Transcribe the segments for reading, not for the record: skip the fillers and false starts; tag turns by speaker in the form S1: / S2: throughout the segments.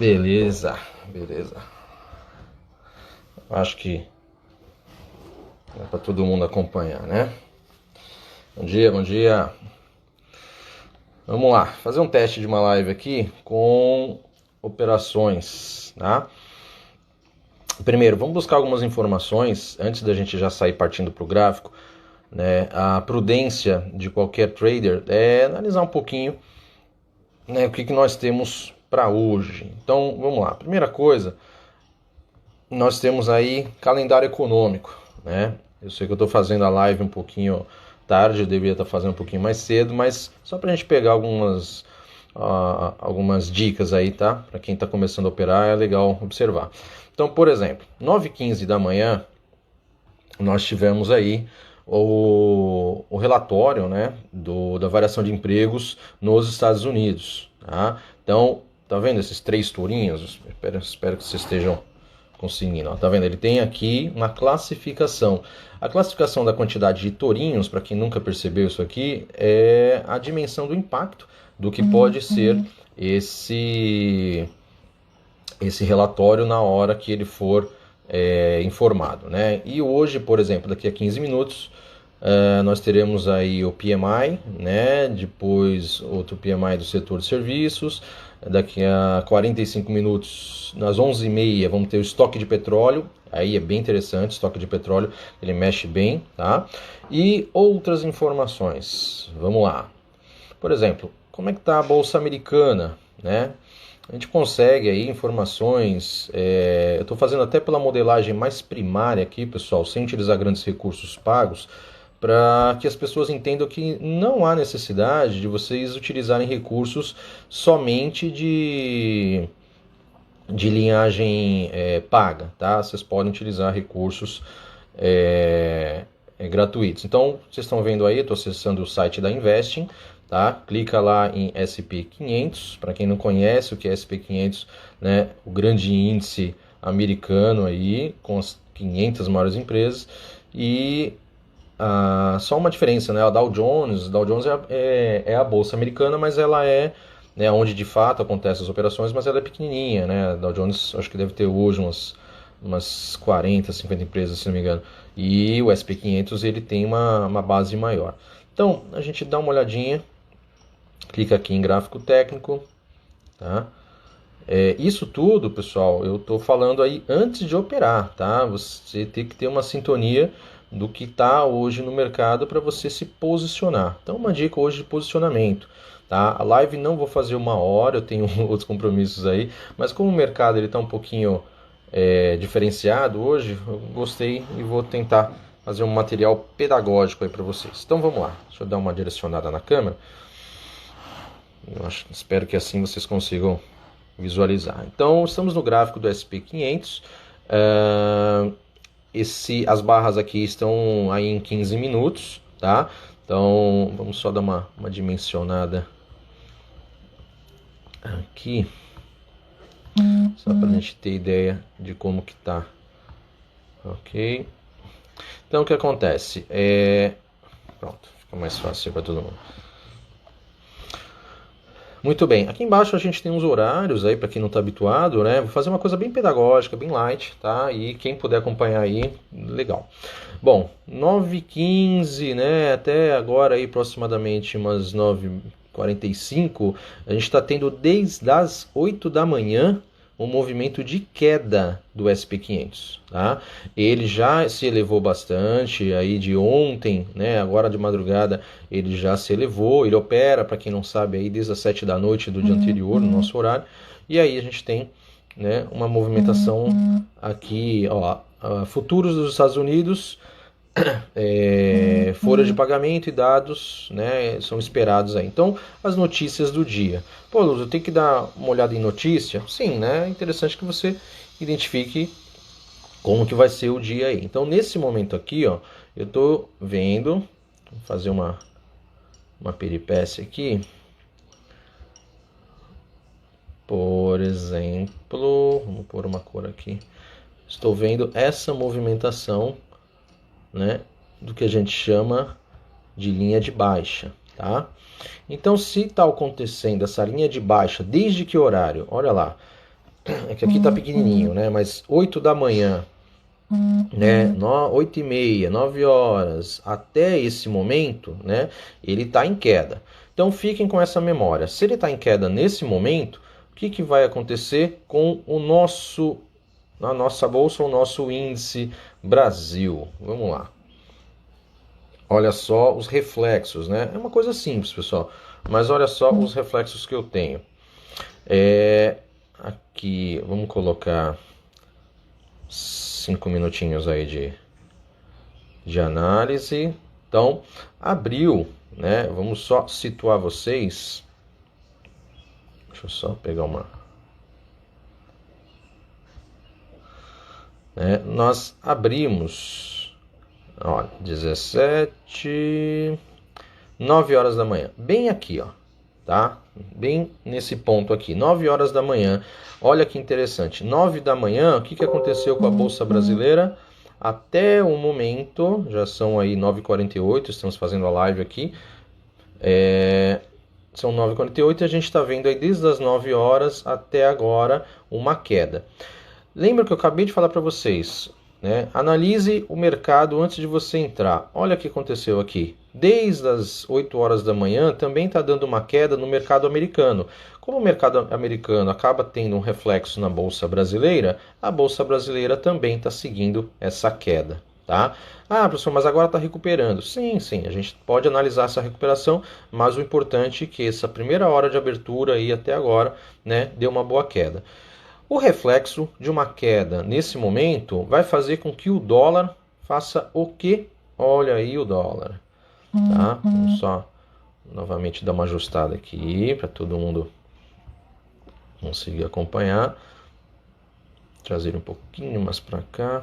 S1: Beleza, beleza. Acho que é para todo mundo acompanhar, né? Bom dia, bom dia. Vamos lá, fazer um teste de uma live aqui com operações, tá? Primeiro, vamos buscar algumas informações antes da gente já sair partindo para o gráfico, né? A prudência de qualquer trader é analisar um pouquinho, né, o que nós temos para hoje. Então, vamos lá. Primeira coisa, nós temos aí calendário econômico, né? Eu sei que eu estou fazendo a live um pouquinho tarde, eu deveria estar fazendo um pouquinho mais cedo, mas só para a gente pegar algumas dicas aí, tá? Para quem está começando a operar é legal observar. Então, por exemplo, 9h15 da manhã, nós tivemos aí o relatório, né, da variação de empregos nos Estados Unidos, tá? Então, tá vendo esses três tourinhos? Espero que vocês estejam conseguindo. Ó, tá vendo? Ele tem aqui uma classificação. A classificação da quantidade de tourinhos, para quem nunca percebeu isso aqui, é a dimensão do impacto do que pode ser esse relatório na hora que ele for informado, né? E hoje, por exemplo, daqui a 15 minutos, nós teremos aí o PMI, né? Depois outro PMI do setor de serviços. Daqui a 45 minutos, nas 11h30, vamos ter o estoque de petróleo. Aí é bem interessante, estoque de petróleo, ele mexe bem, tá? E outras informações, vamos lá. Por exemplo, como é que está a Bolsa Americana, né? A gente consegue aí informações, eu estou fazendo até pela modelagem mais primária aqui, pessoal, sem utilizar grandes recursos pagos, para que as pessoas entendam que não há necessidade de vocês utilizarem recursos somente de linhagem paga, tá? Vocês podem utilizar recursos gratuitos. Então, vocês estão vendo aí, eu estou acessando o site da Investing, tá? Clica lá em SP500, para quem não conhece o que é SP500, né? O grande índice americano aí, com as 500 maiores empresas, e só uma diferença, né? A Dow Jones é a bolsa americana, mas ela é, né, onde de fato acontecem as operações, mas ela é pequenininha, né? A Dow Jones acho que deve ter hoje umas 40, 50 empresas, se não me engano. E o SP500 ele tem uma base maior. Então, a gente dá uma olhadinha, clica aqui em gráfico técnico, tá? Isso tudo, pessoal, eu estou falando aí antes de operar, tá? Você tem que ter uma sintonia do que está hoje no mercado para você se posicionar. Então, uma dica hoje de posicionamento, tá? A live não vou fazer 1 hora, eu tenho outros compromissos aí, mas como o mercado ele está um pouquinho diferenciado hoje, eu gostei e vou tentar fazer um material pedagógico aí para vocês. Então, vamos lá. Deixa eu dar uma direcionada na câmera. Espero que assim vocês consigam visualizar. Então, estamos no gráfico do SP500. As barras aqui estão aí em 15 minutos, tá? Então, vamos só dar uma dimensionada aqui, só para a gente ter ideia de como que tá. Ok? Então, o que acontece? Pronto, fica mais fácil para todo mundo. Muito bem, aqui embaixo a gente tem uns horários aí para quem não está habituado, né? Vou fazer uma coisa bem pedagógica, bem light, tá? E quem puder acompanhar aí, legal. Bom, 9h15, né? Até agora aí aproximadamente umas 9h45, a gente está tendo desde as 8 da manhã um movimento de queda do SP500, tá? Ele já se elevou bastante aí de ontem, né? Agora de madrugada ele já se elevou, ele opera, para quem não sabe, aí desde as 7 da noite do dia anterior, no nosso horário, e aí a gente tem, né, uma movimentação aqui, ó, futuros dos Estados Unidos, folha de pagamento e dados, né, são esperados aí. Então, as notícias do dia. Pô, Luz, eu tenho que dar uma olhada em notícia? Sim, né? É interessante que você identifique como que vai ser o dia aí. Então, nesse momento aqui, ó, eu tô vendo, vou fazer uma peripécia aqui. Por exemplo, vamos pôr uma cor aqui. Estou vendo essa movimentação, né, do que a gente chama de linha de baixa, tá? Então, se está acontecendo essa linha de baixa, desde que horário? Olha lá, É que aqui tá pequenininho, né? Mas 8 da manhã, né? 8h30, 9 horas, até esse momento, né? Ele tá em queda. Então fiquem com essa memória. Se ele está em queda nesse momento, o que, que vai acontecer com a nossa bolsa, o nosso índice Brasil? Vamos lá. Olha só os reflexos, né? É uma coisa simples, pessoal. Mas olha só os reflexos que eu tenho. Aqui, vamos colocar 5 minutinhos aí de análise. Então, abriu, né? Vamos só situar vocês. Deixa eu só pegar uma. Nós abrimos, ó, 9 horas da manhã, bem aqui, ó, tá? Bem nesse ponto aqui, 9 horas da manhã. Olha que interessante, 9 da manhã, o que, que aconteceu com a Bolsa Brasileira? Até o momento, já são aí 9h48, estamos fazendo a live aqui, são 9h48 e a gente está vendo aí desde as 9 horas até agora uma queda. Lembra que eu acabei de falar para vocês, né? Analise o mercado antes de você entrar. Olha o que aconteceu aqui. Desde as 8 horas da manhã também está dando uma queda no mercado americano. Como o mercado americano acaba tendo um reflexo na Bolsa Brasileira, a Bolsa Brasileira também está seguindo essa queda. Tá? Ah, professor, mas agora está recuperando. Sim, a gente pode analisar essa recuperação, mas o importante é que essa primeira hora de abertura aí até agora, né, deu uma boa queda. O reflexo de uma queda nesse momento vai fazer com que o dólar faça o quê? Olha aí o dólar. Tá? Vamos só novamente dar uma ajustada aqui para todo mundo conseguir acompanhar. Trazer um pouquinho mais para cá.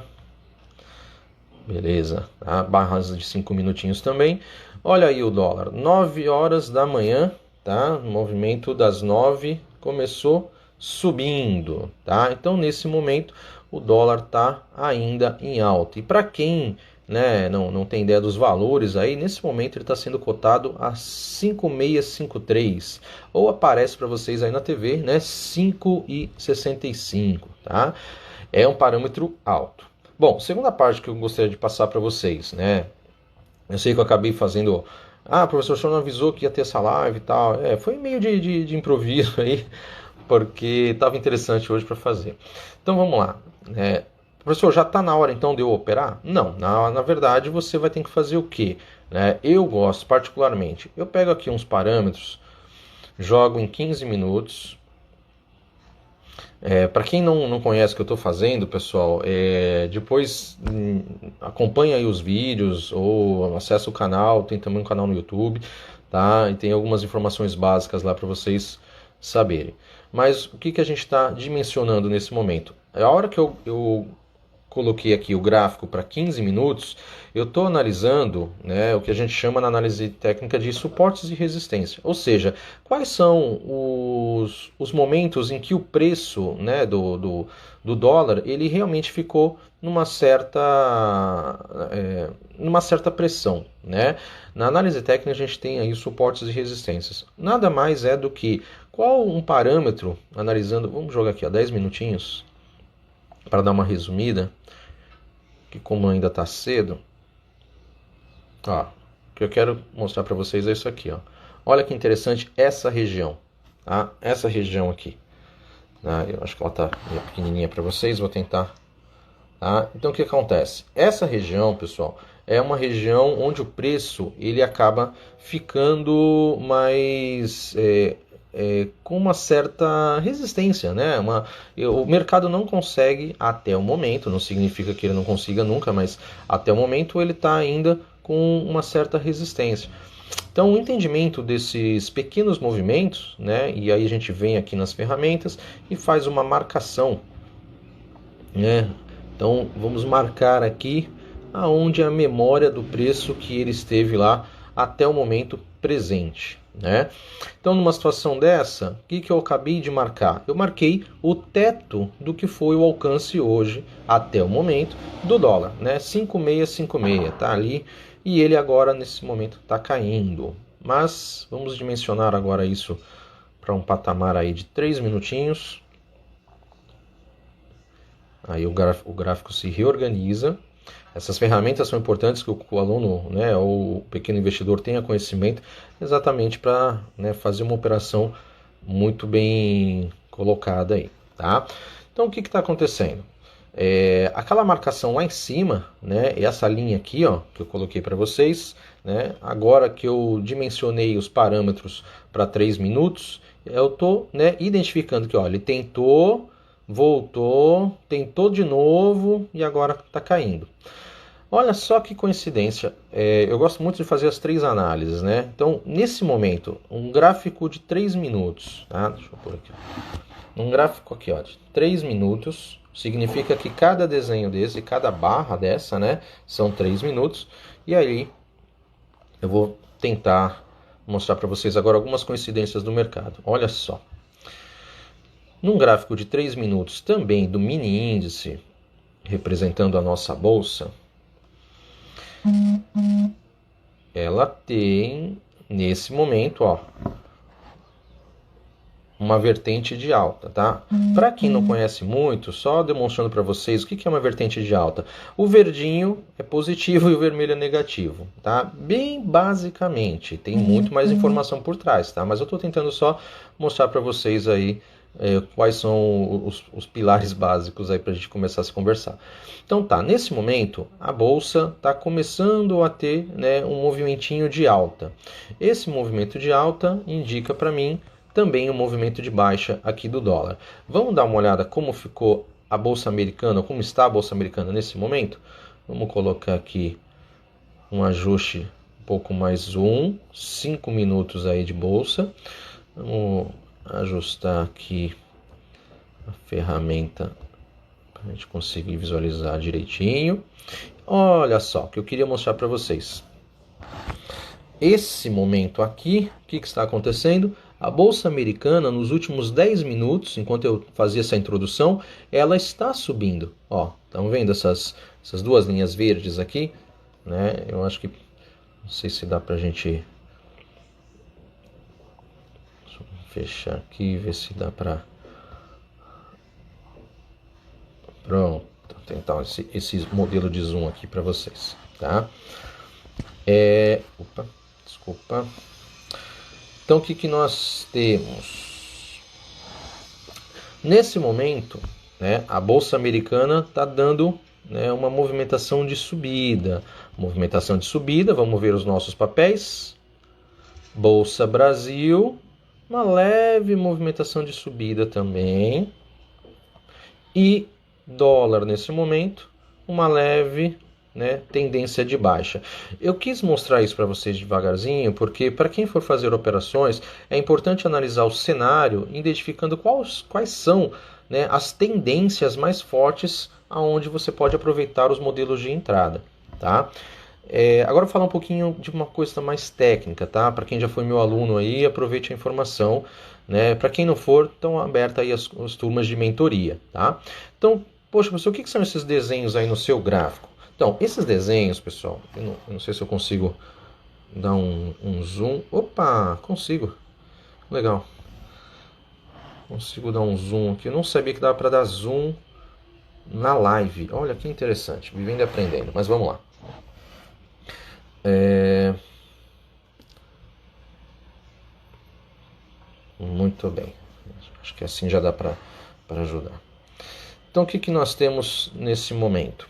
S1: Beleza. Tá? Barras de 5 minutinhos também. Olha aí o dólar. 9 horas da manhã. Tá? O movimento das 9 começou subindo, tá? Então nesse momento o dólar está ainda em alta. E para quem, né, não tem ideia dos valores aí, nesse momento ele está sendo cotado a 5,653 ou aparece para vocês aí na TV, né, 5,65, tá? É um parâmetro alto. Bom, segunda parte que eu gostaria de passar para vocês, né? Eu sei que eu acabei fazendo. Ah, professor, o senhor não avisou que ia ter essa live e tal. Foi meio de improviso aí, porque estava interessante hoje para fazer. Então vamos lá. Professor, já está na hora então de eu operar? Não, na verdade você vai ter que fazer o quê? Eu gosto particularmente, eu pego aqui uns parâmetros, jogo em 15 minutos. Para quem não conhece o que eu estou fazendo, pessoal, depois acompanha aí os vídeos ou acessa o canal, tem também um canal no YouTube, tá? E tem algumas informações básicas lá para vocês saberem. Mas o que a gente está dimensionando nesse momento? A hora que eu coloquei aqui o gráfico para 15 minutos, eu estou analisando, né, o que a gente chama na análise técnica de suportes e resistência. Ou seja, quais são os momentos em que o preço, né, do dólar ele realmente ficou numa certa pressão. Né? Na análise técnica a gente tem aí suportes e resistências. Nada mais é do que qual um parâmetro, analisando, vamos jogar aqui, 10 minutinhos, para dar uma resumida, que como ainda está cedo, ó, o que eu quero mostrar para vocês é isso aqui. Ó. Olha que interessante essa região, tá? Essa região aqui. Tá? Eu acho que ela está meio pequenininha para vocês, vou tentar. Tá? Então o que acontece? Essa região, pessoal, é uma região onde o preço ele acaba ficando mais... com uma certa resistência, né? O mercado não consegue até o momento, não significa que ele não consiga nunca, mas até o momento ele está ainda com uma certa resistência. Então, o entendimento desses pequenos movimentos, né? E aí a gente vem aqui nas ferramentas e faz uma marcação, né? Então, vamos marcar aqui aonde a memória do preço que ele esteve lá até o momento presente. Né? Então, numa situação dessa, o que eu acabei de marcar? Eu marquei o teto do que foi o alcance hoje, até o momento, do dólar. Né? 5,656 está ali e ele agora, nesse momento, está caindo. Mas vamos dimensionar agora isso para um patamar aí de 3 minutinhos. Aí o gráfico se reorganiza. Essas ferramentas são importantes que o aluno, né, ou o pequeno investidor tenha conhecimento exatamente para, né, fazer uma operação muito bem colocada aí, tá? Então o que está acontecendo? Aquela marcação lá em cima, né, essa linha aqui, ó, que eu coloquei para vocês, né, agora que eu dimensionei os parâmetros para 3 minutos, eu estou, né, identificando que, ó, ele tentou, voltou, tentou de novo e agora está caindo. Olha só que coincidência, eu gosto muito de fazer as 3 análises, né? Então, nesse momento, um gráfico de 3 minutos, tá? Deixa eu pôr aqui. Um gráfico aqui, ó, de 3 minutos, significa que cada desenho desse, cada barra dessa, né, são 3 minutos. E aí, eu vou tentar mostrar para vocês agora algumas coincidências do mercado. Olha só. Num gráfico de 3 minutos, também do mini índice, representando a nossa bolsa, ela tem, nesse momento, ó, uma vertente de alta, tá? Para quem não conhece muito, só demonstrando para vocês o que é uma vertente de alta. O verdinho é positivo e o vermelho é negativo, tá? Bem basicamente, tem muito mais informação por trás, tá? Mas eu estou tentando só mostrar para vocês aí quais são os pilares básicos aí para a gente começar a se conversar. Então tá, nesse momento a bolsa está começando a ter, né, um movimentinho de alta. Esse movimento de alta indica para mim também um movimento de baixa aqui do dólar. Vamos dar uma olhada como ficou a bolsa americana, como está a bolsa americana nesse momento? Vamos colocar aqui um ajuste um pouco mais zoom, 5 minutos aí de bolsa. Vamos ajustar aqui a ferramenta para a gente conseguir visualizar direitinho. Olha só, o que eu queria mostrar para vocês. Esse momento aqui, o que está acontecendo? A bolsa americana, nos últimos 10 minutos, enquanto eu fazia essa introdução, ela está subindo. Ó, estão vendo essas 2 linhas verdes aqui? Né? Eu acho que, não sei se dá para a gente fechar aqui, ver se dá para... Pronto, vou tentar esse modelo de zoom aqui para vocês, tá? Opa, desculpa. Então, o que nós temos? Nesse momento, né, a bolsa americana está dando, né, uma movimentação de subida. Movimentação de subida, vamos ver os nossos papéis. Bolsa Brasil, uma leve movimentação de subida também. E dólar, nesse momento, uma leve, né, tendência de baixa. Eu quis mostrar isso para vocês devagarzinho, porque para quem for fazer operações, é importante analisar o cenário, identificando quais são, né, as tendências mais fortes aonde você pode aproveitar os modelos de entrada, tá? Agora eu vou falar um pouquinho de uma coisa mais técnica, tá? Para quem já foi meu aluno aí, aproveite a informação, né? Para quem não for, estão abertas aí as turmas de mentoria, tá? Então, poxa, professor, o que são esses desenhos aí no seu gráfico? Então, esses desenhos, pessoal, eu não sei se eu consigo dar um zoom. Opa, consigo. Legal. Consigo dar um zoom aqui. Eu não sabia que dava para dar zoom na live. Olha que interessante. Vivendo e aprendendo. Mas vamos lá. Muito bem. Acho que assim já dá para ajudar. Então, o que nós temos nesse momento?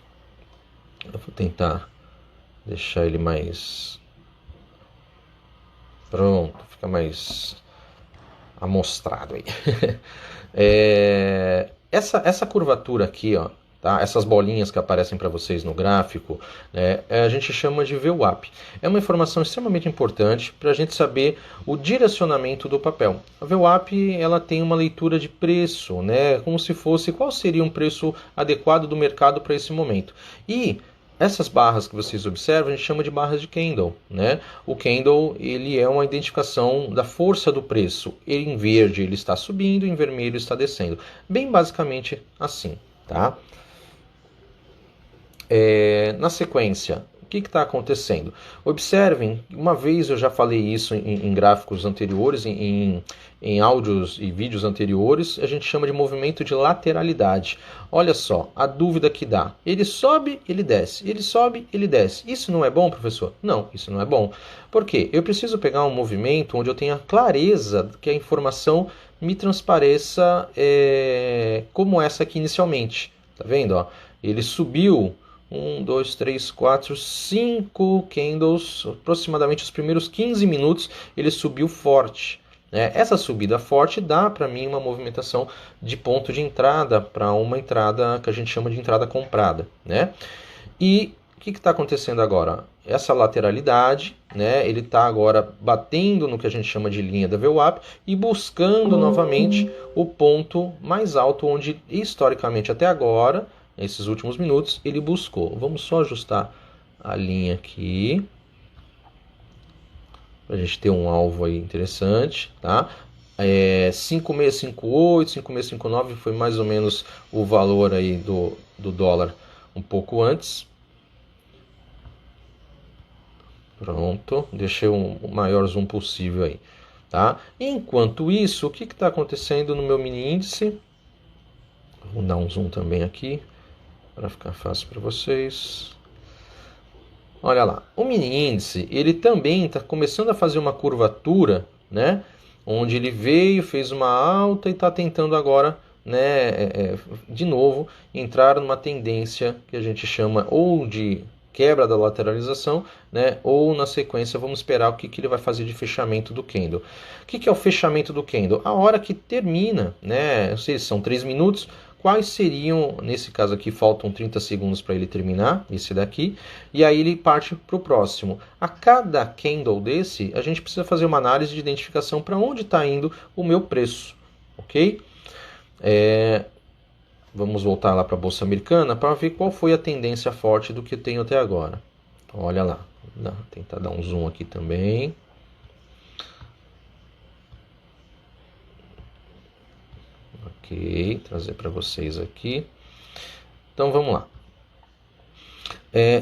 S1: Eu vou tentar deixar ele mais... Pronto, fica mais amostrado aí. Essa curvatura aqui, ó, tá? Essas bolinhas que aparecem para vocês no gráfico, né, a gente chama de VWAP. É uma informação extremamente importante para a gente saber o direcionamento do papel. A VWAP, ela tem uma leitura de preço, né, como se fosse qual seria um preço adequado do mercado para esse momento. E essas barras que vocês observam, a gente chama de barras de candle, né? O candle, ele é uma identificação da força do preço. Em verde ele está subindo, em vermelho está descendo. Bem basicamente assim, tá? Na sequência, que está acontecendo? Observem, uma vez eu já falei isso em gráficos anteriores, em áudios e vídeos anteriores, a gente chama de movimento de lateralidade. Olha só, a dúvida que dá. Ele sobe, ele desce. Ele sobe, ele desce. Isso não é bom, professor? Não, isso não é bom. Por quê? Eu preciso pegar um movimento onde eu tenha clareza que a informação me transpareça como essa aqui inicialmente. Tá vendo? Ó? Ele subiu 1, 2, 3, 4, 5 candles, aproximadamente os primeiros 15 minutos ele subiu forte. Essa subida forte dá para mim uma movimentação de ponto de entrada para uma entrada que a gente chama de entrada comprada. E o que está acontecendo agora? Essa lateralidade, ele está agora batendo no que a gente chama de linha da VWAP e buscando novamente o ponto mais alto onde historicamente até agora, nesses últimos minutos, ele buscou. Vamos só ajustar a linha aqui para a gente ter um alvo aí interessante, tá? 5658, 5659 foi mais ou menos o valor aí do dólar um pouco antes. Pronto, deixei o maior zoom possível aí, tá? Enquanto isso, o que está acontecendo no meu mini índice? Vou dar um zoom também aqui para ficar fácil para vocês. Olha lá, o mini índice, ele também está começando a fazer uma curvatura, onde ele veio, fez uma alta e está tentando agora, de novo, entrar numa tendência que a gente chama ou de quebra da lateralização, ou na sequência vamos esperar o que ele vai fazer de fechamento do candle. O que é o fechamento do candle? A hora que termina, não sei se são 3 minutos, quais seriam, nesse caso aqui faltam 30 segundos para ele terminar, esse daqui, e aí ele parte para o próximo. A cada candle desse, a gente precisa fazer uma análise de identificação para onde está indo o meu preço, ok? Vamos voltar lá para a Bolsa Americana para ver qual foi a tendência forte do que eu tenho até agora. Olha lá, vou tentar dar um zoom aqui também. Ok, trazer para vocês aqui. Então vamos lá.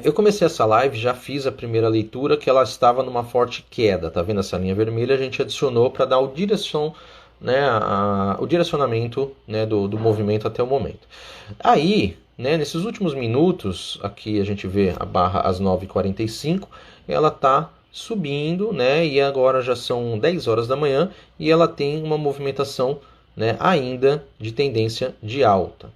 S1: Eu comecei essa live, já fiz a primeira leitura que ela estava numa forte queda. Tá vendo essa linha vermelha? A gente adicionou para dar o direcionamento do movimento até o momento. Aí, nesses últimos minutos, aqui a gente vê a barra às 9h45, ela está subindo, e agora já são 10 horas da manhã e ela tem uma movimentação ainda de tendência de alta.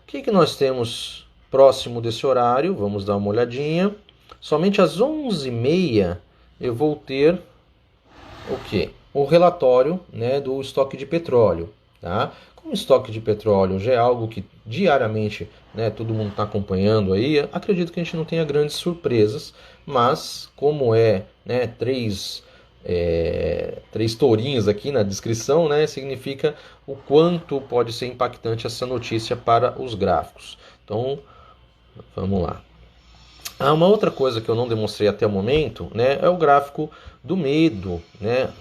S1: O que nós temos próximo desse horário? Vamos dar uma olhadinha. Somente às 11h30 eu vou ter o quê? O relatório do estoque de petróleo. Tá? Como o estoque de petróleo já é algo que diariamente todo mundo está acompanhando aí, acredito que a gente não tenha grandes surpresas, mas como três tourinhos aqui na descrição, significa o quanto pode ser impactante essa notícia para os gráficos. Então, vamos lá. Uma outra coisa que eu não demonstrei até o momento é o gráfico do medo.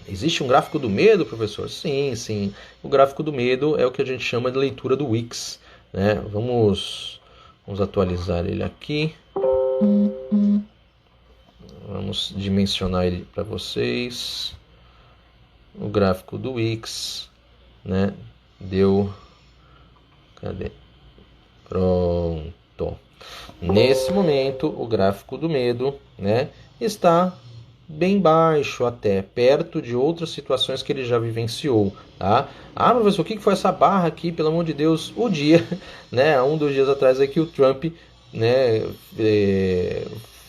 S1: Existe um gráfico do medo, professor? Sim, sim. O gráfico do medo é o que a gente chama de leitura do Wix. Vamos atualizar ele aqui. Vamos dimensionar ele para vocês. O gráfico do Wix, deu... Cadê? Pronto. Nesse momento, o gráfico do medo, está bem baixo até, perto de outras situações que ele já vivenciou. Tá? Professor, o que foi essa barra aqui, pelo amor de Deus? O dia, um dos dias atrás aqui o Trump,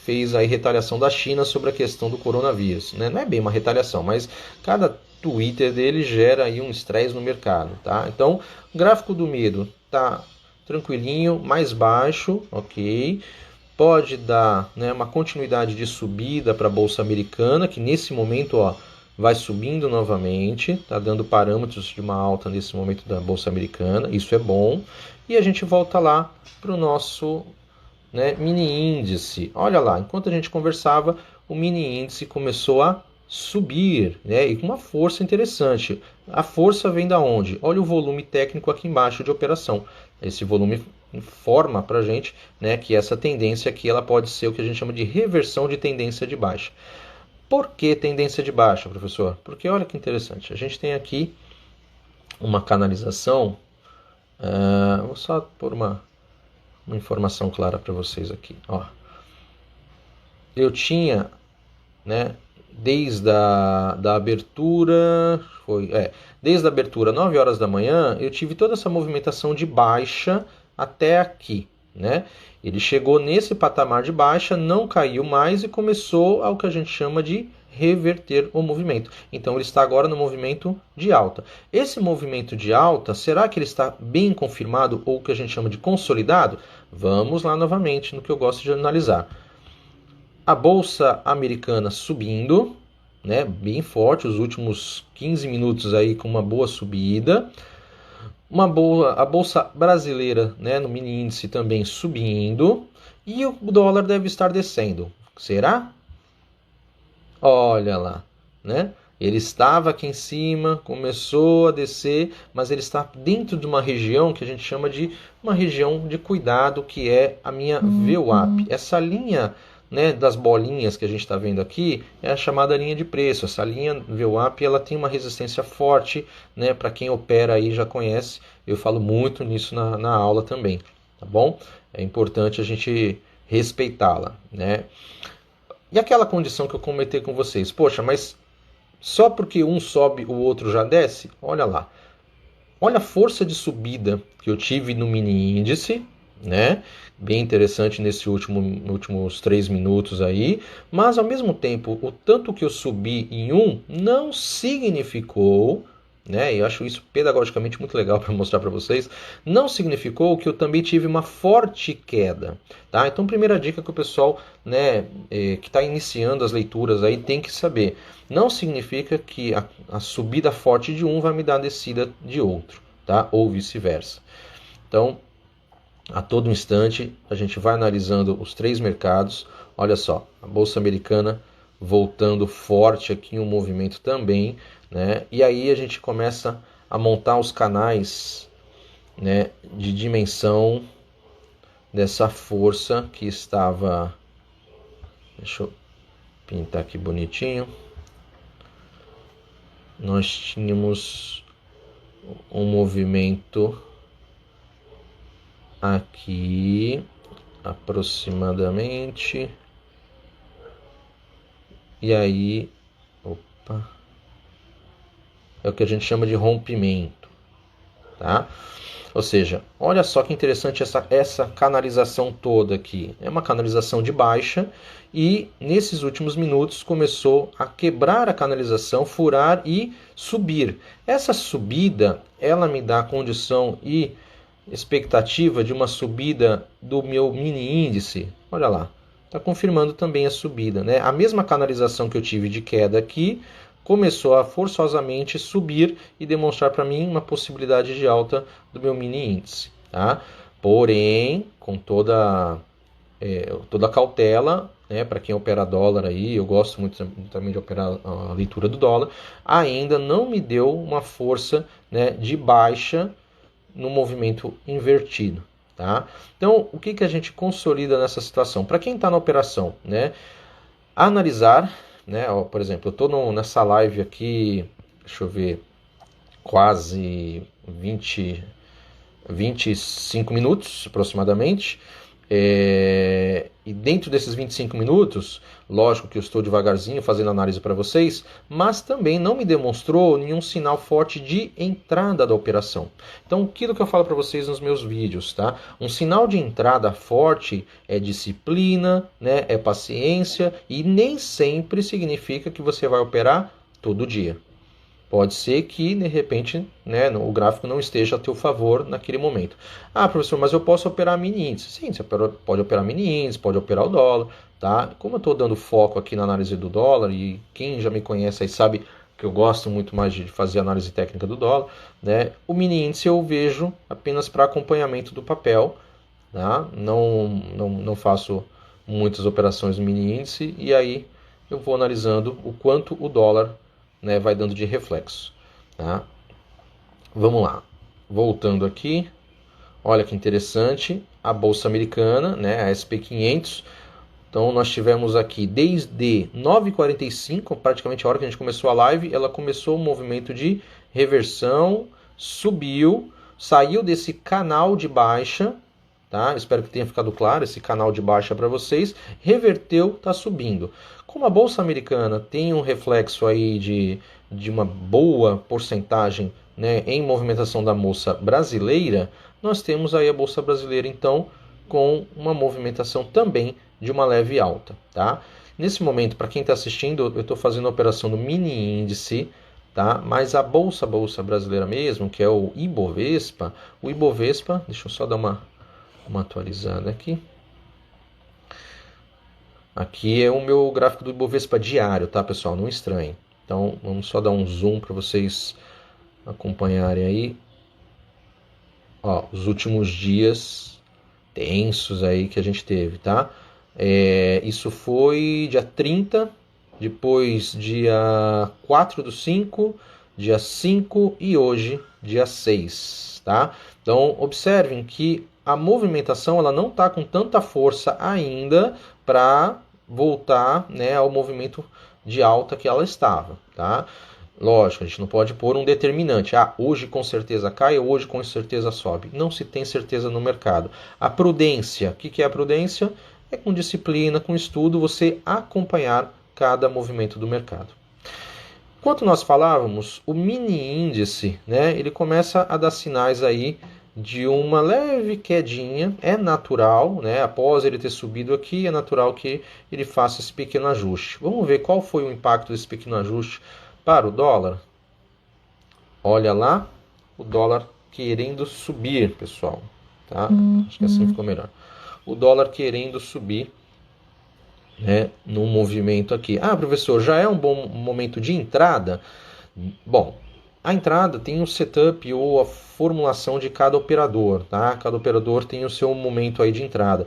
S1: fez a retaliação da China sobre a questão do coronavírus. Não é bem uma retaliação, mas cada Twitter dele gera aí um estresse no mercado. Tá? Então, o gráfico do medo está tranquilinho, mais baixo, ok? Pode dar uma continuidade de subida para a Bolsa Americana, que nesse momento vai subindo novamente, está dando parâmetros de uma alta nesse momento da Bolsa Americana, isso é bom. E a gente volta lá para o nosso mini índice. Olha lá, enquanto a gente conversava, o mini índice começou a subir, e com uma força interessante. A força vem da onde? Olha o volume técnico aqui embaixo de operação. esse volume informa para a gente, né, que essa tendência aqui ela pode ser o que a gente chama de reversão de tendência de baixa. Por que tendência de baixa, professor? Porque olha que interessante, a gente tem aqui uma canalização, vou só pôr uma informação clara para vocês aqui. Ó. Eu tinha, né, desde a abertura, desde a abertura 9 horas da manhã, eu tive toda essa movimentação de baixa até aqui, né? Ele chegou nesse patamar de baixa, não caiu mais e começou ao que a gente chama de reverter o movimento. Então ele está agora no movimento de alta. Esse movimento de alta, será que ele está bem confirmado ou o que a gente chama de consolidado? Vamos lá novamente no que eu gosto de analisar. A bolsa americana subindo, né, bem forte, os últimos 15 minutos aí com uma boa subida. A bolsa brasileira, né, no mini índice também subindo. E o dólar deve estar descendo. Será? Olha lá, né? Ele estava aqui em cima, começou a descer, mas ele está dentro de uma região que a gente chama de uma região de cuidado, que é a minha VWAP. Essa linha, né, das bolinhas que a gente está vendo aqui é a chamada linha de preço. Essa linha VWAP ela tem uma resistência forte, né, para quem opera aí já conhece. Eu falo muito nisso na aula também, tá bom? É importante a gente respeitá-la, né? E aquela condição que eu comentei com vocês, poxa, mas só porque um sobe o outro já desce? Olha lá. Olha a força de subida que eu tive no mini índice, né? Bem interessante nesses últimos 3 minutos aí. Mas ao mesmo tempo, o tanto que eu subi em um não significou, né? Eu acho isso pedagogicamente muito legal para mostrar para vocês. Não significou que eu também tive uma forte queda, tá? Então, primeira dica que o pessoal, né, que está iniciando as leituras aí tem que saber. Não significa que a subida forte de um vai me dar a descida de outro, tá? Ou vice-versa. Então, a todo instante, a gente vai analisando os 3 mercados. Olha só, a Bolsa Americana voltando forte aqui em um movimento também, né? E aí a gente começa a montar os canais, né, de dimensão dessa força que estava... Deixa eu pintar aqui bonitinho. Nós tínhamos um movimento aqui aproximadamente, e aí é o que a gente chama de rompimento, tá? Ou seja, olha só que interessante essa canalização toda aqui. É uma canalização de baixa e nesses últimos minutos começou a quebrar a canalização, furar e subir. Essa subida, ela me dá condição e expectativa de uma subida do meu mini índice. Olha lá, está confirmando também a subida, né? A mesma canalização que eu tive de queda aqui começou a forçosamente subir e demonstrar para mim uma possibilidade de alta do meu mini índice, tá? Porém, com toda a cautela, né, para quem opera dólar aí, eu gosto muito também de operar a leitura do dólar, ainda não me deu uma força, né, de baixa no movimento invertido, tá? Então, o que a gente consolida nessa situação? Para quem está na operação, né, analisar, né, ó, por exemplo, eu estou nessa live aqui, deixa eu ver, quase 25 minutos aproximadamente. E dentro desses 25 minutos, lógico que eu estou devagarzinho fazendo análise para vocês, mas também não me demonstrou nenhum sinal forte de entrada da operação. Então, aquilo que eu falo para vocês nos meus vídeos, tá? Um sinal de entrada forte é disciplina, né? É paciência e nem sempre significa que você vai operar todo dia. Pode ser que, de repente, né, o gráfico não esteja a teu favor naquele momento. Ah, professor, mas eu posso operar mini índice. Sim, você pode operar mini índice, pode operar o dólar, tá? Como eu estou dando foco aqui na análise do dólar, e quem já me conhece aí sabe que eu gosto muito mais de fazer análise técnica do dólar, né? O mini índice eu vejo apenas para acompanhamento do papel, tá? Não faço muitas operações no mini índice, e aí eu vou analisando o quanto o dólar, né, vai dando de reflexo, tá? Vamos lá, voltando aqui, Olha que interessante, a Bolsa Americana, né, a SP500. Então nós tivemos aqui desde 9h45, praticamente a hora que a gente começou a live, ela começou um movimento de reversão, subiu, saiu desse canal de baixa, tá? Espero que tenha ficado claro esse canal de baixa para vocês, reverteu, está subindo. Como a Bolsa Americana tem um reflexo aí de uma boa porcentagem, né, em movimentação da Bolsa Brasileira, nós temos aí a Bolsa Brasileira, então, com uma movimentação também de uma leve alta, tá? Nesse momento, para quem está assistindo, eu estou fazendo a operação do mini índice, tá? Mas a bolsa brasileira mesmo, que é o Ibovespa, deixa eu só dar uma atualizada aqui. Aqui é o meu gráfico do Ibovespa diário, tá, pessoal? Não estranhe. Então, vamos só dar um zoom para vocês acompanharem aí. Ó, os últimos dias tensos aí que a gente teve, tá? Isso foi dia 30, depois dia 4/5, dia 5 e hoje, dia 6, tá? Então, observem que a movimentação ela não está com tanta força ainda para voltar, né, ao movimento de alta que ela estava, tá? Lógico, a gente não pode pôr um determinante. Hoje com certeza cai, hoje com certeza sobe. Não se tem certeza no mercado. A prudência, o que é a prudência? É com disciplina, com estudo, você acompanhar cada movimento do mercado. Enquanto nós falávamos, o mini índice, né, ele começa a dar sinais aí de uma leve quedinha, é natural, né, após ele ter subido aqui, é natural que ele faça esse pequeno ajuste. Vamos ver qual foi o impacto desse pequeno ajuste para o dólar. Olha lá, o dólar querendo subir, pessoal. Tá? Acho que assim ficou melhor. O dólar querendo subir, né, num movimento aqui. Professor, já é um bom momento de entrada? Bom, a entrada tem o setup ou a formulação de cada operador. Tá? Cada operador tem o seu momento aí de entrada.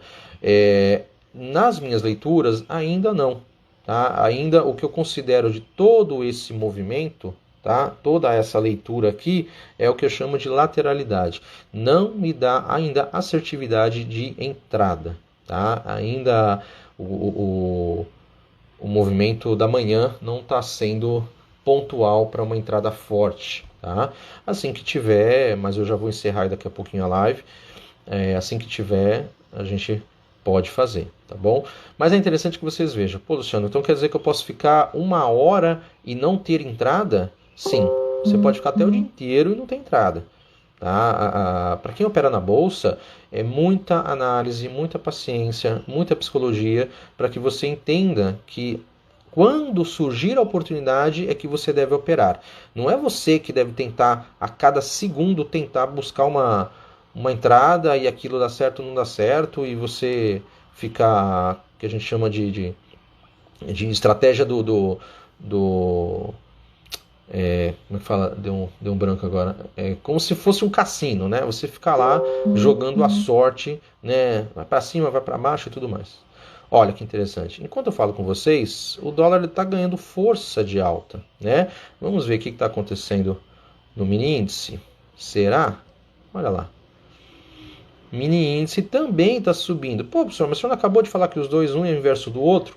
S1: Nas minhas leituras, ainda não. Tá? Ainda o que eu considero de todo esse movimento, tá? Toda essa leitura aqui é o que eu chamo de lateralidade. Não me dá ainda assertividade de entrada. Tá? Ainda o movimento da manhã não está sendo pontual para uma entrada forte. Tá? Assim que tiver, mas eu já vou encerrar daqui a pouquinho a live, assim que tiver, a gente pode fazer, tá bom? Mas é interessante que vocês vejam. Pô, Luciano, então quer dizer que eu posso ficar 1 hora e não ter entrada? Sim, você pode ficar até o dia inteiro e não ter entrada. Tá? Para quem opera na bolsa, é muita análise, muita paciência, muita psicologia para que você entenda que quando surgir a oportunidade é que você deve operar. Não é você que deve tentar, a cada segundo, tentar buscar uma entrada e aquilo dá certo ou não dá certo e você fica, que a gente chama de estratégia do como é que fala? Deu um branco agora. É como se fosse um cassino, né? Você fica lá jogando a sorte, né? Vai para cima, vai para baixo e tudo mais. Olha que interessante. Enquanto eu falo com vocês, o dólar está ganhando força de alta, né? Vamos ver o que está acontecendo no mini índice. Será? Olha lá. Mini índice também está subindo. Pô, professor, mas o senhor acabou de falar que os dois, um é o inverso do outro.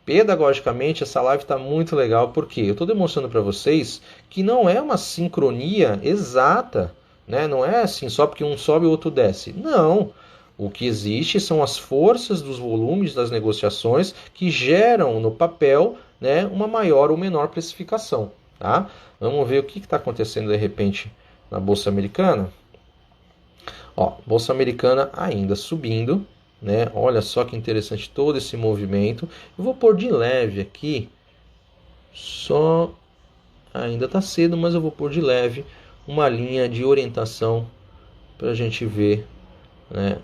S1: Pedagogicamente, essa live está muito legal, porque eu estou demonstrando para vocês que não é uma sincronia exata, né? Não é assim, só porque um sobe e o outro desce. Não. O que existe são as forças dos volumes das negociações que geram no papel, né, uma maior ou menor precificação. Tá? Vamos ver o que está acontecendo de repente na Bolsa Americana. Ó, Bolsa Americana ainda subindo, né? Olha só que interessante todo esse movimento. Eu vou pôr de leve aqui, só ainda está cedo, mas eu vou pôr de leve uma linha de orientação para a gente ver, né?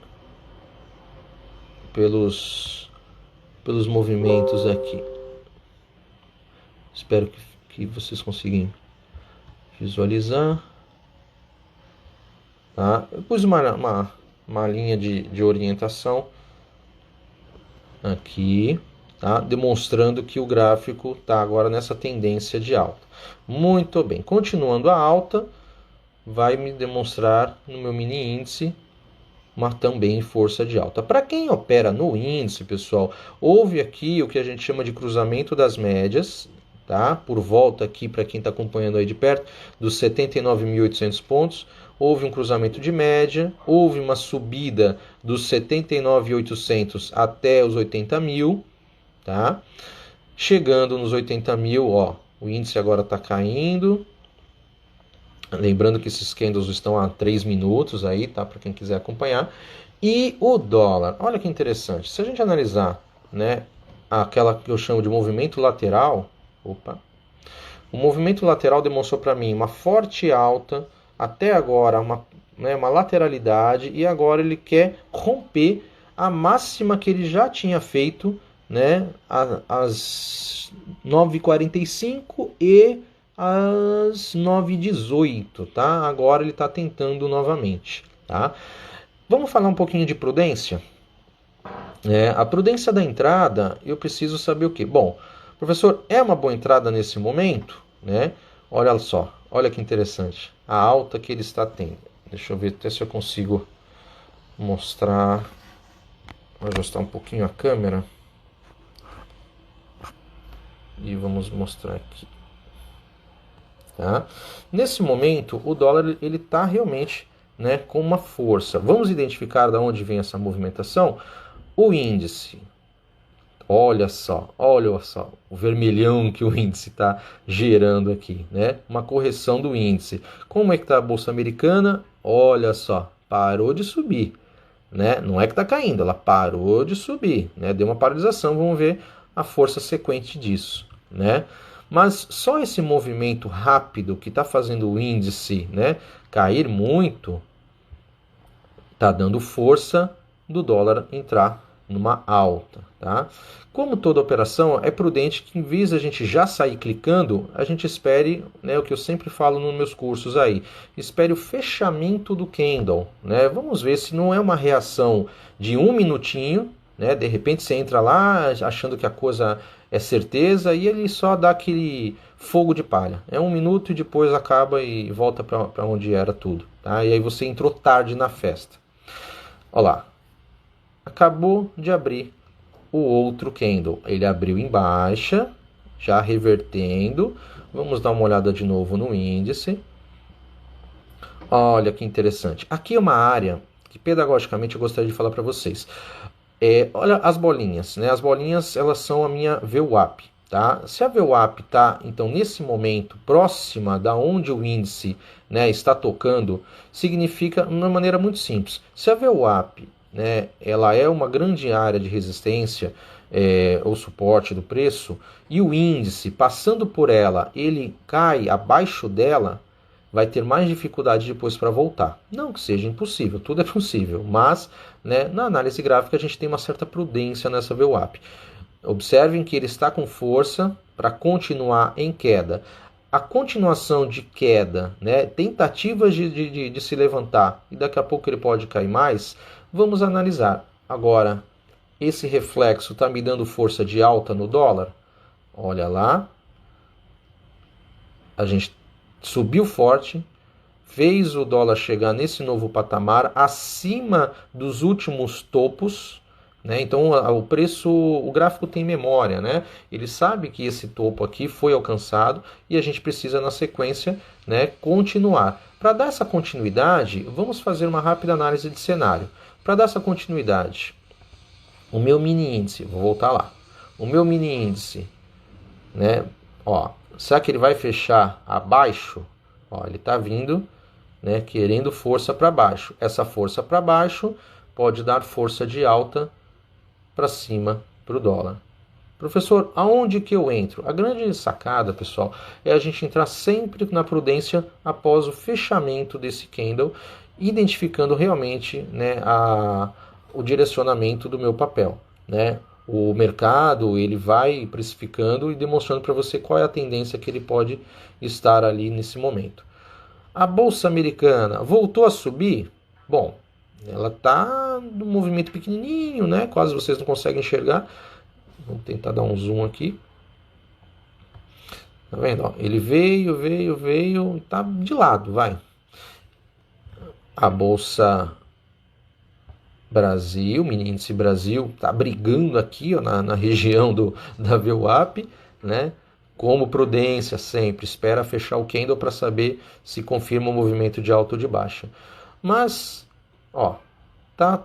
S1: Pelos movimentos aqui. Espero que vocês consigam visualizar. Tá? Eu pus uma linha de orientação aqui, tá? Demonstrando que o gráfico está agora nessa tendência de alta. Muito bem, continuando a alta, vai me demonstrar no meu mini índice uma também força de alta. Para quem opera no índice, pessoal, houve aqui o que a gente chama de cruzamento das médias, tá? Por volta aqui, para quem está acompanhando aí de perto, dos 79.800 pontos, houve um cruzamento de média, houve uma subida dos 79.800 até os 80.000, tá? Chegando nos 80.000, ó, o índice agora está caindo. Lembrando que esses candles estão a 3 minutos aí, tá? Para quem quiser acompanhar. E o dólar, olha que interessante. Se a gente analisar, né, aquela que eu chamo de movimento lateral, o movimento lateral demonstrou para mim uma forte alta, até agora uma lateralidade, e agora ele quer romper a máxima que ele já tinha feito, né, às 9h45 e às 9h18, tá? Agora ele está tentando novamente, tá? Vamos falar um pouquinho de prudência? A prudência da entrada, eu preciso saber o quê? Bom, professor, é uma boa entrada nesse momento, né? Olha só, olha que interessante, a alta que ele está tendo. Deixa eu ver até se eu consigo mostrar, vou ajustar um pouquinho a câmera e vamos mostrar aqui. Tá? Nesse momento, o dólar ele está realmente, né, com uma força. Vamos identificar de onde vem essa movimentação? O índice. Olha só o vermelhão que o índice está gerando aqui, né? Uma correção do índice. Como é que está a Bolsa Americana? Olha só, parou de subir, né? Não é que está caindo, ela parou de subir, né? Deu uma paralisação, vamos ver a força sequente disso, né? Mas só esse movimento rápido que está fazendo o índice, né, cair muito, está dando força do dólar entrar numa alta, tá? Como toda operação, é prudente que em vez de a gente já sair clicando, a gente espere, né, o que eu sempre falo nos meus cursos aí, espere o fechamento do candle, né? Vamos ver se não é uma reação de um minutinho, né? De repente você entra lá achando que a coisa é certeza e ele só dá aquele fogo de palha. É um minuto e depois acaba e volta para onde era tudo, tá? E aí você entrou tarde na festa. Olha lá, acabou de abrir o outro candle. Ele abriu em baixa, já revertendo. Vamos dar uma olhada de novo no índice. Olha que interessante. Aqui é uma área que pedagogicamente eu gostaria de falar para vocês. Olha as bolinhas, né? As bolinhas elas são a minha VWAP, tá? Se a VWAP está então nesse momento próxima da onde o índice, né, está tocando, significa de uma maneira muito simples. Se a VWAP, né, ela é uma grande área de resistência ou suporte do preço e o índice passando por ela ele cai abaixo dela, vai ter mais dificuldade depois para voltar. Não que seja impossível, tudo é possível, mas, né, na análise gráfica a gente tem uma certa prudência nessa VWAP. Observem que ele está com força para continuar em queda. A continuação de queda, né, tentativas de se levantar e daqui a pouco ele pode cair mais, vamos analisar. Agora, esse reflexo está me dando força de alta no dólar? Olha lá, a gente subiu forte, fez o dólar chegar nesse novo patamar, acima dos últimos topos, né? Então o preço, o gráfico tem memória, né? Ele sabe que esse topo aqui foi alcançado e a gente precisa na sequência, né, continuar. Para dar essa continuidade, vamos fazer uma rápida análise de cenário. Para dar essa continuidade, o meu mini índice, vou voltar lá, o meu mini índice, né? Ó, será que ele vai fechar abaixo? Ó, ele está vindo, né, querendo força para baixo. Essa força para baixo pode dar força de alta para cima para o dólar. Professor, aonde que eu entro? A grande sacada, pessoal, é a gente entrar sempre na prudência após o fechamento desse candle, identificando realmente, né, o direcionamento do meu papel, né? O mercado ele vai precificando e demonstrando para você qual é a tendência que ele pode estar ali nesse momento. A Bolsa Americana voltou a subir? Bom, ela está num movimento pequenininho, né? Quase vocês não conseguem enxergar. Vamos tentar dar um zoom aqui. Tá vendo? Ó, ele veio e está de lado, vai. A Bolsa Brasil, mini índice Brasil, está brigando aqui ó, na região da VWAP, né? Como prudência sempre, espera fechar o candle para saber se confirma o movimento de alta ou de baixa. Mas, ó, tá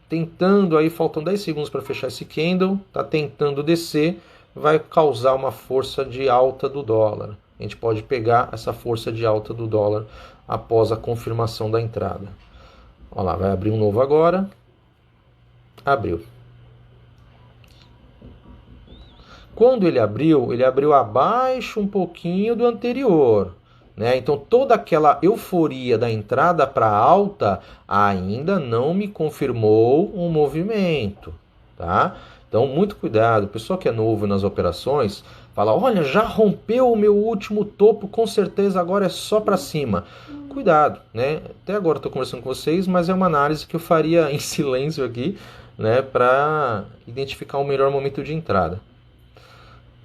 S1: tentando aí, faltam 10 segundos para fechar esse candle, tá tentando descer, vai causar uma força de alta do dólar. A gente pode pegar essa força de alta do dólar após a confirmação da entrada. Olha lá, vai abrir um novo agora. Abriu. Quando ele abriu abaixo um pouquinho do anterior, né? Então toda aquela euforia da entrada para alta ainda não me confirmou um movimento, tá? Então muito cuidado, o pessoal que é novo nas operações fala, olha, já rompeu o meu último topo, com certeza agora é só para cima. Cuidado, né? Até agora estou conversando com vocês, mas é uma análise que eu faria em silêncio aqui, né, para identificar o melhor momento de entrada.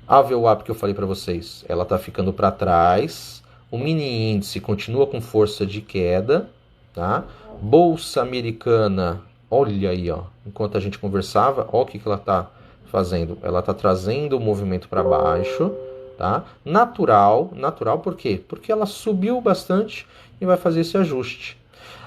S1: A VWAP que eu falei para vocês, ela está ficando para trás. O mini índice continua com força de queda, tá? Bolsa americana, olha aí, ó. Enquanto a gente conversava, ó o que ela está fazendo. Ela está trazendo o movimento para baixo, tá? Natural por quê? Porque ela subiu bastante e vai fazer esse ajuste.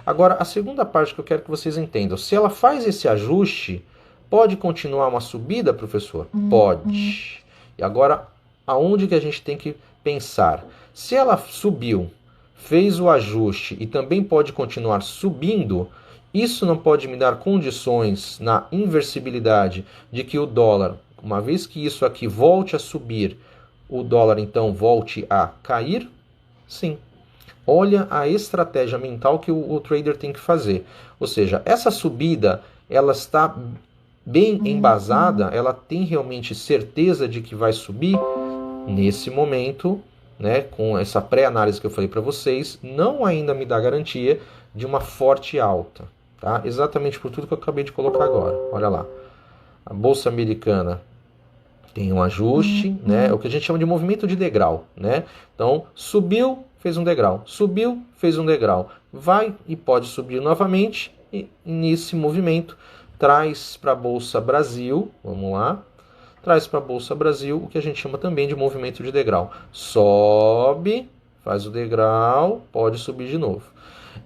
S1: Agora, a segunda parte que eu quero que vocês entendam, se ela faz esse ajuste, pode continuar uma subida, professor? Pode. E agora, aonde que a gente tem que pensar? Se ela subiu, fez o ajuste e também pode continuar subindo, isso não pode me dar condições na inversibilidade de que o dólar, uma vez que isso aqui volte a subir, o dólar então volte a cair? Sim. Olha a estratégia mental que o trader tem que fazer. Ou seja, essa subida, ela está bem embasada, ela tem realmente certeza de que vai subir? Nesse momento, né, com essa pré-análise que eu falei para vocês, não ainda me dá garantia de uma forte alta. Tá? Exatamente por tudo que eu acabei de colocar agora. Olha lá. A Bolsa Americana tem um ajuste, né? O que a gente chama de movimento de degrau, né? Então, subiu, fez um degrau. Subiu, fez um degrau. Vai e pode subir novamente. E nesse movimento, traz para a Bolsa Brasil, vamos lá, traz para a Bolsa Brasil o que a gente chama também de movimento de degrau. Sobe, faz o degrau, pode subir de novo.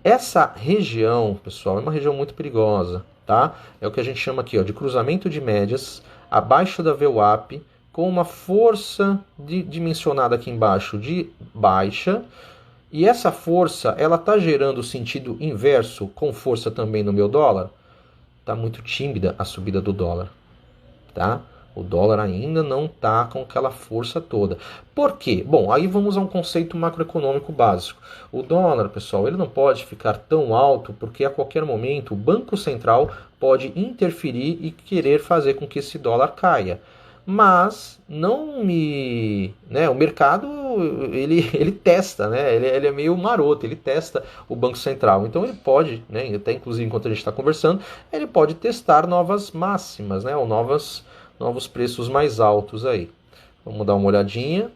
S1: Essa região, pessoal, é uma região muito perigosa, tá? É o que a gente chama aqui, ó, de cruzamento de médias, abaixo da VWAP, com uma força dimensionada aqui embaixo de baixa, e essa força, ela está gerando sentido inverso com força também no meu dólar? Está muito tímida a subida do dólar, tá? O dólar ainda não está com aquela força toda. Por quê? Bom, aí vamos a um conceito macroeconômico básico. O dólar, pessoal, ele não pode ficar tão alto porque a qualquer momento o Banco Central pode interferir e querer fazer com que esse dólar caia. Mas não me... né, o mercado, ele testa, né? Ele é meio maroto, ele testa o Banco Central. Então ele pode, né, até inclusive enquanto a gente está conversando, ele pode testar novas máximas, né, ou novos preços mais altos aí. Vamos dar uma olhadinha.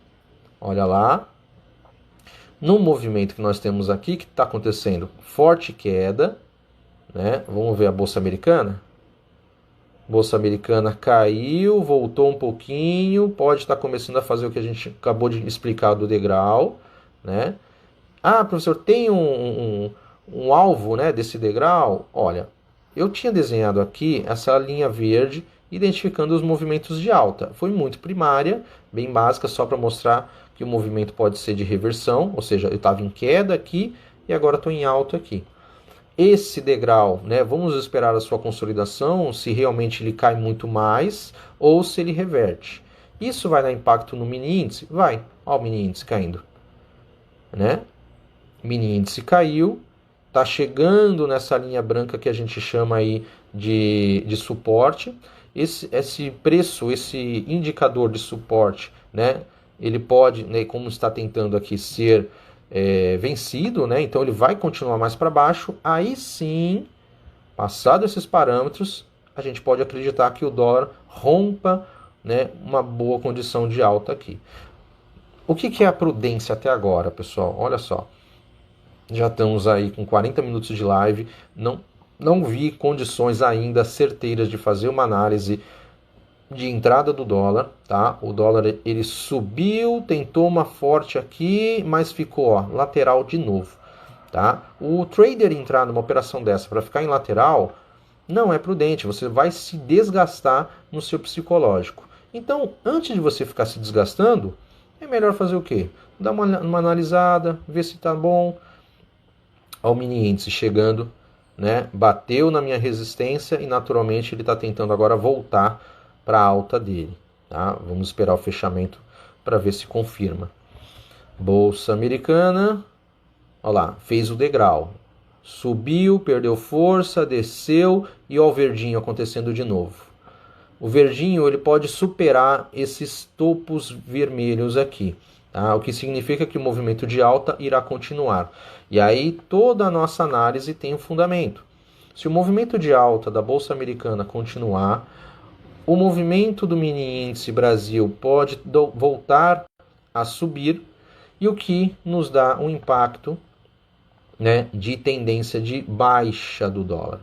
S1: Olha lá. No movimento que nós temos aqui, que está acontecendo? Forte queda, né? Vamos ver a Bolsa Americana. Bolsa Americana caiu, voltou um pouquinho, pode estar começando a fazer o que a gente acabou de explicar do degrau, né? Ah, professor, tem um alvo, né, desse degrau? Olha, eu tinha desenhado aqui essa linha verde, identificando os movimentos de alta. Foi muito primária, bem básica, só para mostrar que o movimento pode ser de reversão, ou seja, eu estava em queda aqui e agora estou em alta aqui. Esse degrau, né, vamos esperar a sua consolidação, se realmente ele cai muito mais ou se ele reverte. Isso vai dar impacto no mini índice? Vai. Olha o mini índice caindo, né? Mini índice caiu, está chegando nessa linha branca que a gente chama aí de suporte. Esse preço, esse indicador de suporte, né, ele pode, né, como está tentando aqui, ser vencido, né, então ele vai continuar mais para baixo. Aí sim, passado esses parâmetros, a gente pode acreditar que o dólar rompa, né, uma boa condição de alta aqui. O que é a prudência até agora, pessoal? Olha só, já estamos aí com 40 minutos de live, não não vi condições ainda certeiras de fazer uma análise de entrada do dólar, tá? O dólar ele subiu, tentou uma forte aqui, mas ficou lateral de novo, tá? O trader entrar numa operação dessa para ficar em lateral não é prudente, você vai se desgastar no seu psicológico. Então, antes de você ficar se desgastando, é melhor fazer o quê? Dar uma analisada, ver se tá bom. Ao mini índice chegando, né? Bateu na minha resistência e naturalmente ele está tentando agora voltar para a alta dele, tá? Vamos esperar o fechamento para ver se confirma. Bolsa Americana, olha lá, fez o degrau, subiu, perdeu força, desceu e olha o verdinho acontecendo de novo. O verdinho ele pode superar esses topos vermelhos aqui. Tá? O que significa que o movimento de alta irá continuar. E aí toda a nossa análise tem um fundamento. Se o movimento de alta da Bolsa Americana continuar, o movimento do mini índice Brasil pode voltar a subir, e o que nos dá um impacto, né, de tendência de baixa do dólar.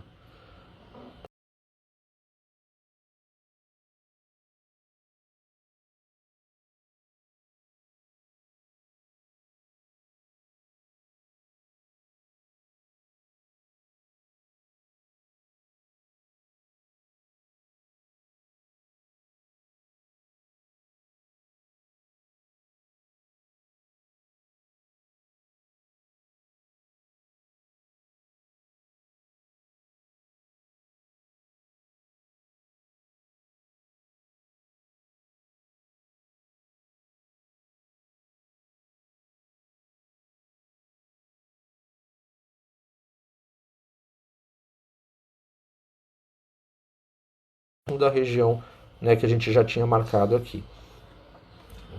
S1: Da região, né, que a gente já tinha marcado aqui.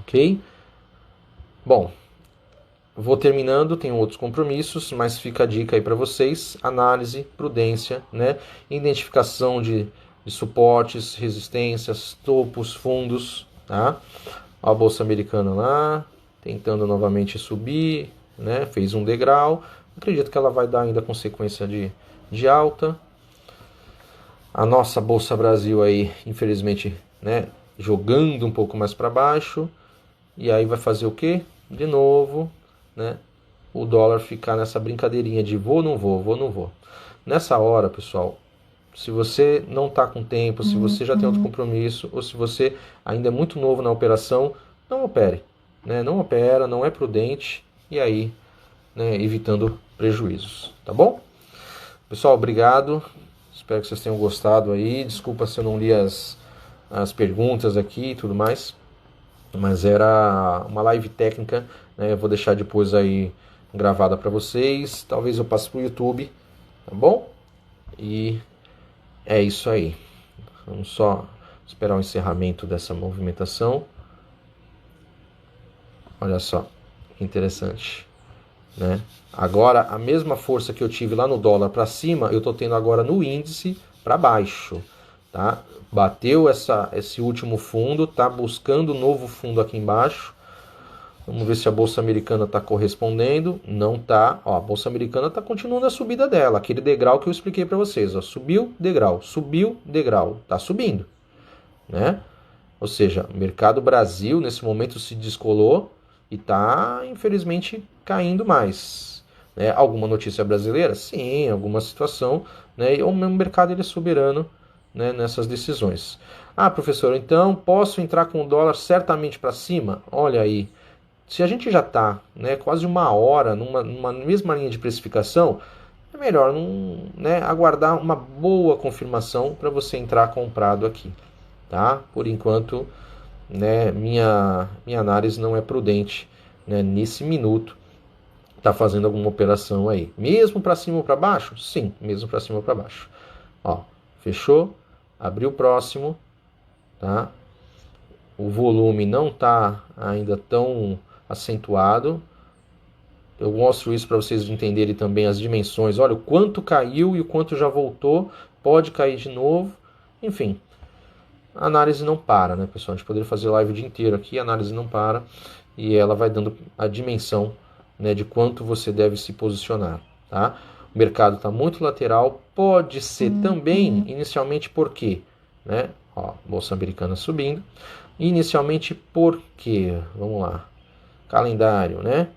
S1: Ok? Bom, vou terminando, tenho outros compromissos, mas fica a dica aí para vocês: análise, prudência, né? Identificação de suportes, resistências, topos, fundos, tá? A Bolsa Americana lá, tentando novamente subir, né? Fez um degrau, acredito que ela vai dar ainda consequência de alta. A nossa Bolsa Brasil aí, infelizmente, né, jogando um pouco mais para baixo. E aí vai fazer o quê? De novo, né, o dólar ficar nessa brincadeirinha de vou, não vou, vou, não vou. Nessa hora, pessoal, se você não está com tempo, se você já tem outro compromisso, ou se você ainda é muito novo na operação, não opere. Né? Não opera, não é prudente, e aí, né, evitando prejuízos. Tá bom? Pessoal, obrigado. Espero que vocês tenham gostado aí. Desculpa se eu não li as perguntas aqui e tudo mais. Mas era uma live técnica, né? Eu vou deixar depois aí gravada para vocês. Talvez eu passe pro YouTube, tá bom? E é isso aí. Vamos só esperar o encerramento dessa movimentação. Olha só, que interessante, né? Agora, a mesma força que eu tive lá no dólar para cima, eu estou tendo agora no índice para baixo, tá? Bateu esse último fundo, tá buscando um novo fundo aqui embaixo. Vamos ver se a Bolsa Americana está correspondendo. Não tá. Ó, a Bolsa Americana está continuando a subida dela, aquele degrau que eu expliquei para vocês. Ó, subiu, degrau, tá subindo, né? Ou seja, o mercado Brasil nesse momento se descolou e está, infelizmente, caindo mais. Né? Alguma notícia brasileira? Sim, alguma situação. Né? E o mercado ele é soberano, né, nessas decisões. Ah, professor, então posso entrar com o dólar certamente para cima? Olha aí, se a gente já está, né, quase uma hora numa mesma linha de precificação, é melhor né, aguardar uma boa confirmação para você entrar comprado aqui. Tá? Por enquanto, né, minha análise não é prudente, né, nesse minuto tá fazendo alguma operação aí. Mesmo para cima ou para baixo? Sim, mesmo para cima ou para baixo. Ó, fechou, abriu o próximo, tá? O volume não tá ainda tão acentuado. Eu mostro isso para vocês entenderem também as dimensões. Olha o quanto caiu e o quanto já voltou, pode cair de novo. Enfim, a análise não para, né, pessoal? A gente poderia fazer live o dia inteiro aqui, a análise não para e ela vai dando a dimensão, né, de quanto você deve se posicionar, tá? O mercado está muito lateral, pode ser também, inicialmente por quê? Né? Ó, Bolsa Americana subindo. Inicialmente por quê? Vamos lá. Calendário, né?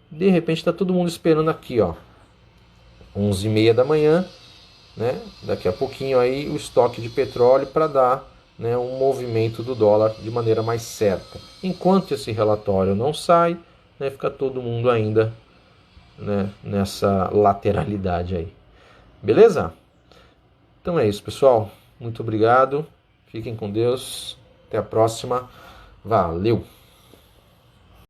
S1: De repente está todo mundo esperando aqui, ó. 11h30 da manhã, né? Daqui a pouquinho aí o estoque de petróleo para dar, né, um movimento do dólar de maneira mais certa. Enquanto esse relatório não sai, né, fica todo mundo ainda, né, nessa lateralidade aí. Beleza? Então é isso, pessoal. Muito obrigado. Fiquem com Deus. Até a próxima. Valeu!